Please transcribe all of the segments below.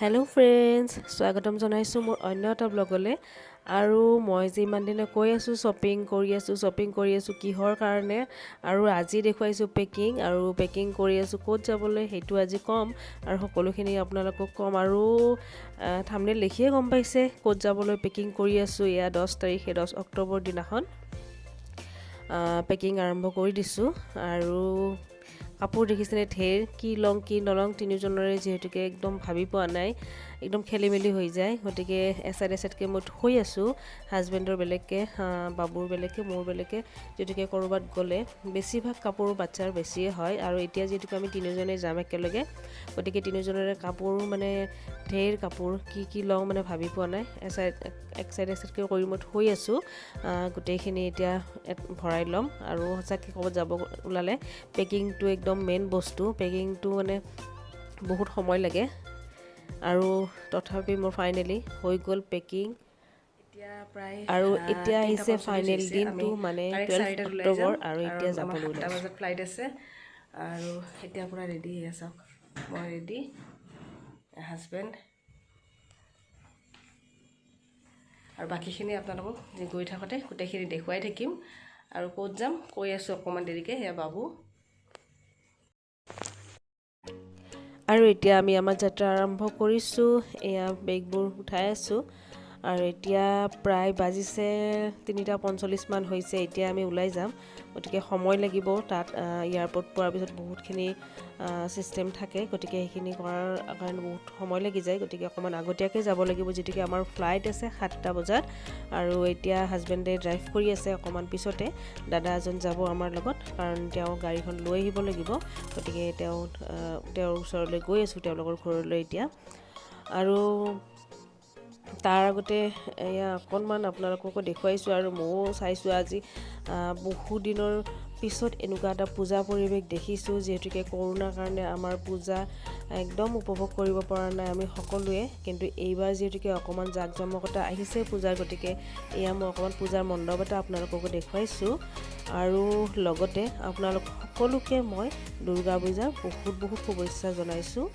Hello' friends, স্বাগতম জনাইছোঁ মোৰ অন্য এটা ব্লগলৈ। আৰু মই যে ইমান দিনে কৈ আছোঁ শ্বপিং কৰি আছোঁ কিহৰ কাৰণে, আৰু আজি দেখুৱাইছোঁ পেকিং কৰি আছোঁ ক'ত যাবলৈ সেইটো আজি ক'ম, আৰু সকলোখিনি আপোনালোকক ক'ম। আৰু থাম্বনেইল দেখিয়ে গম পাইছে ক'ত যাবলৈ পেকিং কৰি আছোঁ। এয়া 10 অক্টোবৰ দিনাখন পেকিং আৰম্ভ কৰি দিছোঁ। আৰু কাপোৰ দেখিছেনে ঢেৰ, কি লওঁ কি নলওঁ তিনিজনৰে যিহেতুকে একদম ভাবি পোৱা নাই, একদম খেলি মেলি হৈ যায়। গতিকে এছাইডকৈ মই থৈ আছোঁ, হাজবেণ্ডৰ বেলেগকৈ, বাবুৰ বেলেগকৈ, মোৰ বেলেগকৈ। যিহেতুকে ক'ৰবাত গ'লে বেছিভাগ কাপোৰ বাচ্ছাৰ বেছিয়ে হয়, আৰু এতিয়া যিহেতুকে আমি তিনিজনে যাম একেলগে, গতিকে তিনিজনৰে কাপোৰ মানে ঢেৰ কাপোৰ, কি লওঁ মানে ভাবি পোৱা নাই। এছাইডকৈ কৰি মই থৈ আছোঁ, গোটেইখিনি এতিয়া ভৰাই ল'ম। আৰু সঁচাকৈ ক'ৰবাত যাব ওলালে পেকিংটো একদম মেইন বস্তু। পেকিংটো মানে বহুত সময় লাগে, আৰু তথাপি মোৰ ফাইনেলি হৈ গ'ল পেকিং। আৰু এতিয়া আহিছে ফাইনেল দিনটো, মানে 12 অক্টোবৰ, আৰু এতিয়া যাবলৈ 7টা বজাত ফ্লাইট আছে। আৰু এতিয়া পূৰা ৰেডি হৈ চাওক, মই ৰেডি, হাজবেণ্ড, আৰু বাকীখিনি আপোনালোকক গৈ থাকোঁতে গোটেইখিনি দেখুৱাই থাকিম। আৰু ক'ত যাম কৈ আছোঁ অকণমান দেৰিকৈ। সেয়া বাবু। আৰু এতিয়া আমি আমাৰ যাত্ৰা আৰম্ভ কৰিছোঁ। এয়া বেগবোৰ উঠাই আছোঁ, আৰু এতিয়া প্ৰায় বাজিছে 3:45 মান হৈছে। এতিয়া আমি ওলাই যাম, গতিকে সময় লাগিব তাত। এয়াৰপৰ্ট পোৱাৰ পিছত বহুতখিনি ছিষ্টেম থাকে, গতিকে সেইখিনি কৰাৰ কাৰণে বহুত সময় লাগি যায়। গতিকে অকণমান আগতীয়াকৈ যাব লাগিব, যিহেতুকে আমাৰ ফ্লাইট আছে 7টা বজাত। আৰু এতিয়া হাজবেণ্ডে ড্ৰাইভ কৰি আছে, অকণমান পিছতে দাদা এজন যাব আমাৰ লগত, কাৰণ তেওঁ গাড়ীখন লৈ আহিব লাগিব। গতিকে তেওঁৰ ওচৰলৈ গৈ আছোঁ, তেওঁলোকৰ ঘৰলৈ এতিয়া। আৰু তাৰ আগতে এয়া অকণমান আপোনালোককো দেখুৱাইছোঁ, আৰু ময়ো চাইছোঁ আজি বহু দিনৰ পিছত এনেকুৱা এটা পূজা পৰিৱেশ দেখিছোঁ। যিহেতুকে কৰোণাৰ কাৰণে আমাৰ পূজা একদম উপভোগ কৰিব পৰা নাই আমি সকলোৱে, কিন্তু এইবাৰ যিহেতুকে অকণমান জাকজমকতা আহিছে পূজাৰ, গতিকে এয়া মই অকণমান পূজাৰ মণ্ডপ এটা আপোনালোককো দেখুৱাইছোঁ। আৰু লগতে আপোনালোক সকলোকে মই দুৰ্গা পূজাৰ বহুত শুভেচ্ছা জনাইছোঁ।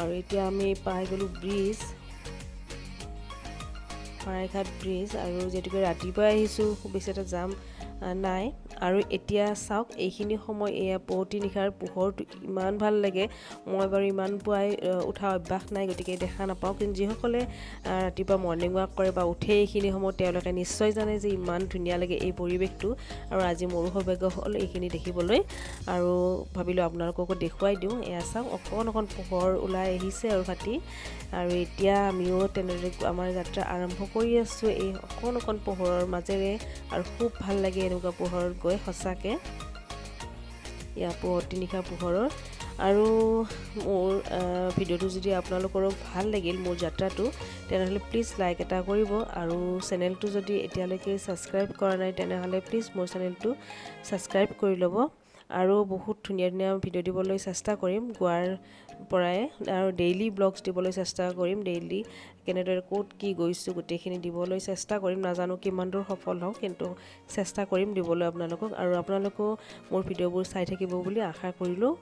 আৰু এতিয়া আমি পাই গ'লোঁ শৰাইঘাট ব্ৰিজ, আৰু যিহেতুকে ৰাতিপুৱাই আহিছোঁ, খুব বেছি এটা জাম নাই। আৰু এতিয়া চাওক, এইখিনি সময় এয়া পুৱতি নিশাৰ পোহৰটো ইমান ভাল লাগে। মই বাৰু ইমান পুৱাই উঠা অভ্যাস নাই, গতিকে দেখা নাপাওঁ, কিন্তু যিসকলে ৰাতিপুৱা মৰ্ণিং ৱাক কৰে বা উঠে এইখিনি সময়ত, তেওঁলোকে নিশ্চয় জানে যে ইমান ধুনীয়া লাগে এই পৰিৱেশটো। আৰু আজি মোৰো সৌভাগ্য হ'ল এইখিনি দেখিবলৈ, আৰু ভাবিলোঁ আপোনালোককো দেখুৱাই দিওঁ। এয়া চাওক, অকণ পোহৰ ওলাই আহিছে আৰু ৰাতি। আৰু এতিয়া আমিও তেনেদৰে আমাৰ যাত্ৰা আৰম্ভ কৰি আছোঁ এই অকণ পোহৰৰ মাজেৰে, আৰু খুব ভাল লাগে এনেকুৱা পোহৰত গৈ, সঁচাকৈ এয়া পুৱতি নিশা পোহৰৰ। আৰু মোৰ ভিডিঅ'টো যদি আপোনালোকৰো ভাল লাগিল, মোৰ যাত্ৰাটো, তেনেহ'লে প্লিজ লাইক এটা কৰিব। আৰু চেনেলটো যদি এতিয়ালৈকে ছাবস্ক্ৰাইব কৰা নাই, তেনেহ'লে প্লিজ মোৰ চেনেলটো ছাবস্ক্ৰাইব কৰি ল'ব। আৰু বহুত ধুনীয়া ভিডিঅ' দিবলৈ চেষ্টা কৰিম গোৱাৰ পৰাই, আৰু ডেইলি ব্লগছ দিবলৈ চেষ্টা কৰিম। ডেইলি কেনেদৰে ক'ত কি গৈছোঁ গোটেইখিনি দিবলৈ চেষ্টা কৰিম। নাজানো কিমান দূৰ সফল হওঁ, কিন্তু চেষ্টা কৰিম দিবলৈ আপোনালোকক। আৰু আপোনালোকেও মোৰ ভিডিঅ'বোৰ চাই থাকিব বুলি আশা কৰিলোঁ।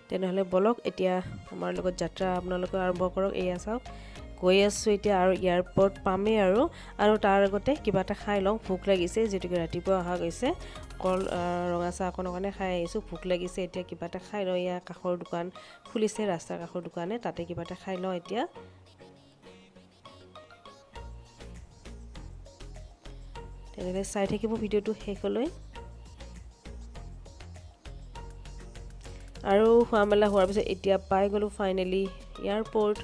তেনেহ'লে বলক এতিয়া আমাৰ লগত যাত্ৰা আপোনালোকে আৰম্ভ কৰক। এয়া চাওক, গৈ আছোঁ এতিয়া, আৰু এয়াৰপৰ্ট পামেই। আৰু তাৰ আগতে কিবা এটা খাই লওঁ, ভোক লাগিছে, যিহেতুকে ৰাতিপুৱা অহা গৈছে। অকল ৰঙা চাহ অকণে খাই আহিছোঁ, ভোক লাগিছে, এতিয়া কিবা এটা খাই লওঁ। এয়া কাষৰ দোকান খুলিছে, ৰাস্তাৰ কাষৰ দোকানে, তাতে কিবা এটা খাই লওঁ এতিয়া। তেনেদৰে চাই থাকিব ভিডিঅ'টো শেষলৈ। আৰু খোৱা মেলা হোৱাৰ পিছত এতিয়া পাই গ'লোঁ ফাইনেলি এয়াৰপৰ্ট।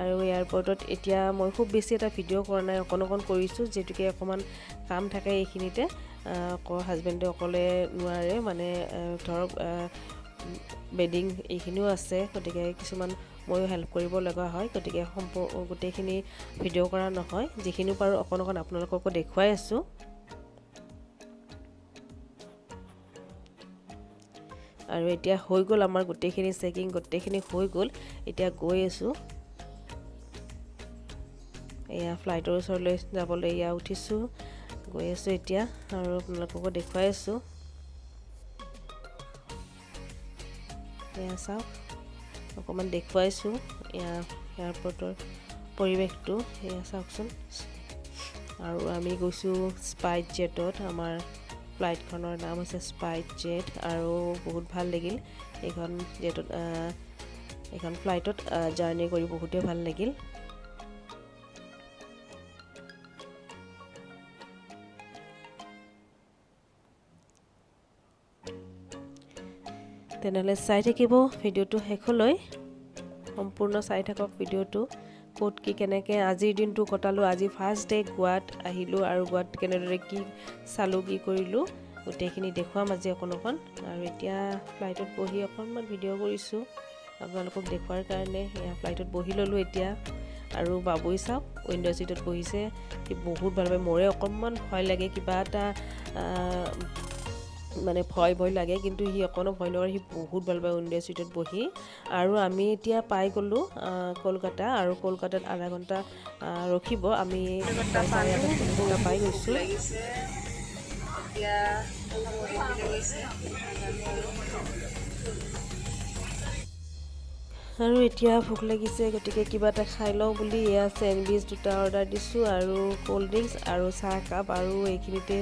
আৰু এয়াৰপৰ্টত এতিয়া মই খুব বেছি এটা ভিডিঅ' কৰা নাই, অকণ কৰিছোঁ, যিহেতুকে অকণমান কাম থাকে এইখিনিতে। হাজবেণ্ডে অকলে নোৱাৰে, মানে ধৰক বেডিং এইখিনিও আছে, গতিকে কিছুমান ময়ো হেল্প কৰিব লগা হয়। গতিকে গোটেইখিনি ভিডিঅ' কৰা নহয়, যিখিনি পাৰোঁ অকণ আপোনালোককো দেখুৱাই আছোঁ। আৰু এতিয়া হৈ গ'ল আমাৰ গোটেইখিনি চেকিং, গোটেইখিনি হৈ গ'ল। এতিয়া গৈ আছোঁ, এয়া ফ্লাইটৰ ওচৰলৈ যাবলৈ এয়া উঠিছোঁ, গৈ আছোঁ এতিয়া, আৰু আপোনালোককো দেখুৱাই আছোঁ। এয়া চাওক অকণমান দেখুৱাইছোঁ এয়াৰপৰ্টৰ পৰিৱেশটো এয়া চাওকচোন। আৰু আমি গৈছোঁ স্পাইচ জেটত, আমাৰ ফ্লাইটখনৰ নাম হৈছে স্পাইচ জেট আৰু বহুত ভাল লাগিল এইখন জেটত এইখন ফ্লাইটত জাৰ্ণি কৰি বহুতেই ভাল লাগিল। তেনেহ'লে চাই থাকিব ভিডিঅ'টো শেষলৈ, সম্পূৰ্ণ চাই থাকক ভিডিঅ'টো। ক'ত কি কেনেকৈ আজিৰ দিনটো কটালোঁ, আজি ফাৰ্ষ্ট ডে গোৱাত আহিলোঁ আৰু গোৱাত কেনেদৰে কি চালোঁ কি কৰিলোঁ গোটেইখিনি দেখুৱাম আজি অকণ। আৰু এতিয়া ফ্লাইটত বহি অকণমান ভিডিঅ' কৰিছোঁ আপোনালোকক দেখুৱাৰ কাৰণে। এয়া ফ্লাইটত বহি ল'লোঁ এতিয়া, আৰু বাবুই চাওক উইণ্ড' ছিটত বহিছে, সি বহুত ভাল পায়। মোৰে অকণমান ভয় লাগে, কিবা এটা মানে ভয় লাগে, কিন্তু সি অকণো ভয় নকৰে, সি বহুত ভাল পায় উইণ্ড' ছিটত বহি। আৰু আমি এতিয়া পাই গ'লোঁ কলকাতা, আৰু কলকাতাত আধা ঘণ্টা ৰখিব। আমি কলকাতা পাই গৈছোঁ। আৰু এতিয়া ভোক লাগিছে, গতিকে কিবা এটা খাই লওঁ বুলি এয়া চেণ্ডউইচ 2টা অৰ্ডাৰ দিছোঁ, আৰু ক'ল্ড ড্ৰিংকছ আৰু চাহ কাপ। আৰু এইখিনিতে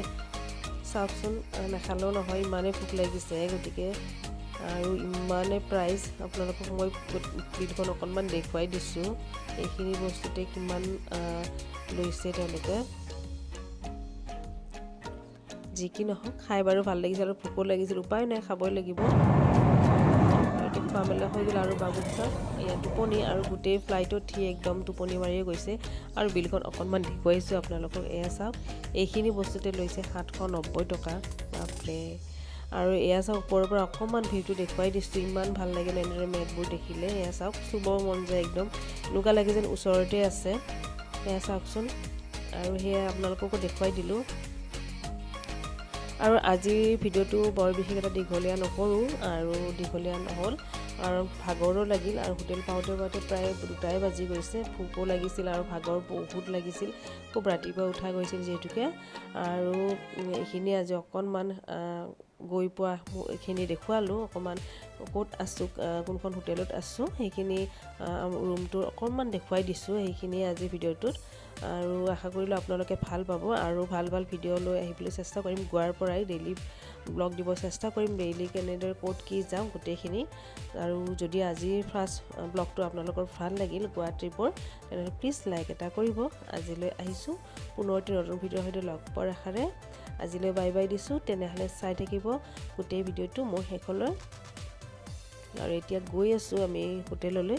চাওকচোন, নাখালেও নহয়, ইমানেই ভোক লাগিছে। গতিকে আৰু ইমানেই প্ৰাইচ, আপোনালোকক মই বিলখন অকণমান দেখুৱাই দিছোঁ। এইখিনি বস্তুতে কিমান লৈছে তেওঁলোকে। যি কি নহওক খাই বাৰু ভাল লাগিছিল, আৰু ভোকো লাগিছিল, উপায় নাই, খাবই লাগিব। এতিয়া খোৱা মেলা হৈ গ'ল, আৰু বাবুক চাওক এয়া টোপনি, আৰু গোটেই ফ্লাইটত সি একদম টোপনি মাৰিয়ে গৈছে। আৰু বিলখন অকণমান দেখুৱাইছোঁ আপোনালোকক, এয়া চাওক এইখিনি বস্তুতে লৈছে 790 টকা, বাপৰে। আৰু এয়া চাওক ওপৰৰ পৰা অকণমান ভিউটো দেখুৱাই দিছোঁ, ইমান ভাল লাগে এনেদৰে মেঘবোৰ দেখিলে। এয়া চাওক চুব মন যায় একদম, এনেকুৱা লাগে যেন ওচৰতে আছে। এয়া চাওকচোন, আৰু সেয়া আপোনালোককো দেখুৱাই দিলোঁ। আৰু আজিৰ ভিডিঅ'টো বৰ বিশেষ এটা দীঘলীয়া নকৰোঁ, আৰু দীঘলীয়া নহ'ল, আৰু ভাগৰো লাগিল। আৰু হোটেল পাওঁতে প্ৰায় 2টাই বাজি গৈছে, ভোকো লাগিছিল আৰু ভাগৰ বহুত লাগিছিল, খুব ৰাতিপুৱা উঠা গৈছিল যিহেতুকে। আৰু এইখিনি আজি অকণমান গৈ পোৱা এইখিনি দেখুৱালোঁ, অকণমান ক'ত আছোঁ, কোনখন হোটেলত আছোঁ, সেইখিনি ৰুমটো অকণমান দেখুৱাই দিছোঁ, সেইখিনি আজি ভিডিঅ'টোত। আৰু আশা কৰিলোঁ আপোনালোকে ভাল পাব, আৰু ভাল ভিডিঅ' লৈ আহিবলৈ চেষ্টা কৰিম। গোৱাৰ পৰাই ডেইলি ব্লগ দিব চেষ্টা কৰিম, ডেইলি কেনেদৰে ক'ত কি যাওঁ গোটেইখিনি। আৰু যদি আজিৰ ফাৰ্ষ্ট ব্লগটো আপোনালোকৰ ভাল লাগিল গোৱা ট্ৰিপৰ, তেনেহ'লে প্লিজ লাইক এটা কৰিব। আজিলৈ আহিছোঁ পুনৰ নতুন ভিডিঅ'ৰ সৈতে লগ পোৱাৰ আশাৰে। আজিলৈ বাই বাই দিছোঁ। তেনেহ'লে চাই থাকিব গোটেই ভিডিঅ'টো মোৰ শেষলৈ। আৰু এতিয়া গৈ আছোঁ আমি হোটেললৈ।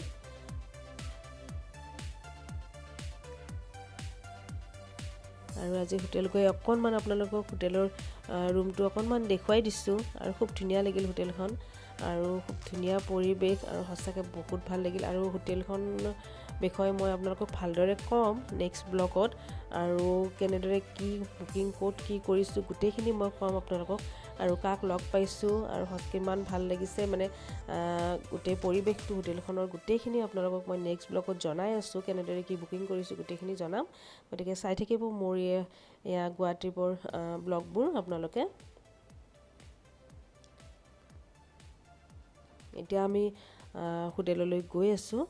আৰু আজি হোটেল গৈ অকণমান আপোনালোকক হোটেলৰ ৰুমটো অকণমান দেখুৱাই দিছোঁ, আৰু খুব ধুনীয়া লাগিল হোটেলখন, আৰু খুব ধুনীয়া পৰিৱেশ, আৰু সঁচাকৈ বহুত ভাল লাগিল। আৰু হোটেলখন বিষয়ে মই আপোনালোকক ভালদৰে ক'ম নেক্সট ব্লগত, আৰু কেনেদৰে কি বুকিং ক'ত কি কৰিছোঁ গোটেইখিনি মই ক'ম আপোনালোকক, আৰু কাক লগ পাইছোঁ, আৰু কিমান ভাল লাগিছে, মানে গোটেই পৰিৱেশটো হোটেলখনৰ গোটেইখিনি আপোনালোকক মই নেক্সট ব্লগত জনাই আছোঁ, কেনেদৰে কি বুকিং কৰিছোঁ গোটেইখিনি জনাম। গতিকে চাই থাকিব মোৰ এয়া গোৱা ট্ৰিপৰ ব্লগবোৰ আপোনালোকে। এতিয়া আমি হোটেললৈ গৈ আছোঁ।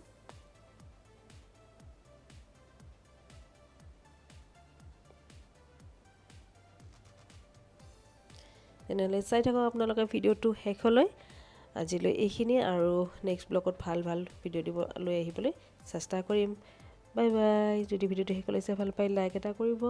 তেনেহ'লে চাই থাকক আপোনালোকে ভিডিঅ'টো শেষলৈ। আজিলৈ এইখিনি, আৰু নেক্সট ব্লগত ভাল ভিডিঅ' লৈ আহিবলৈ চেষ্টা কৰিম। Bye bye. যদি ভিডিঅ'টো শেষলৈ চাই ভাল পায় লাইক এটা কৰিব।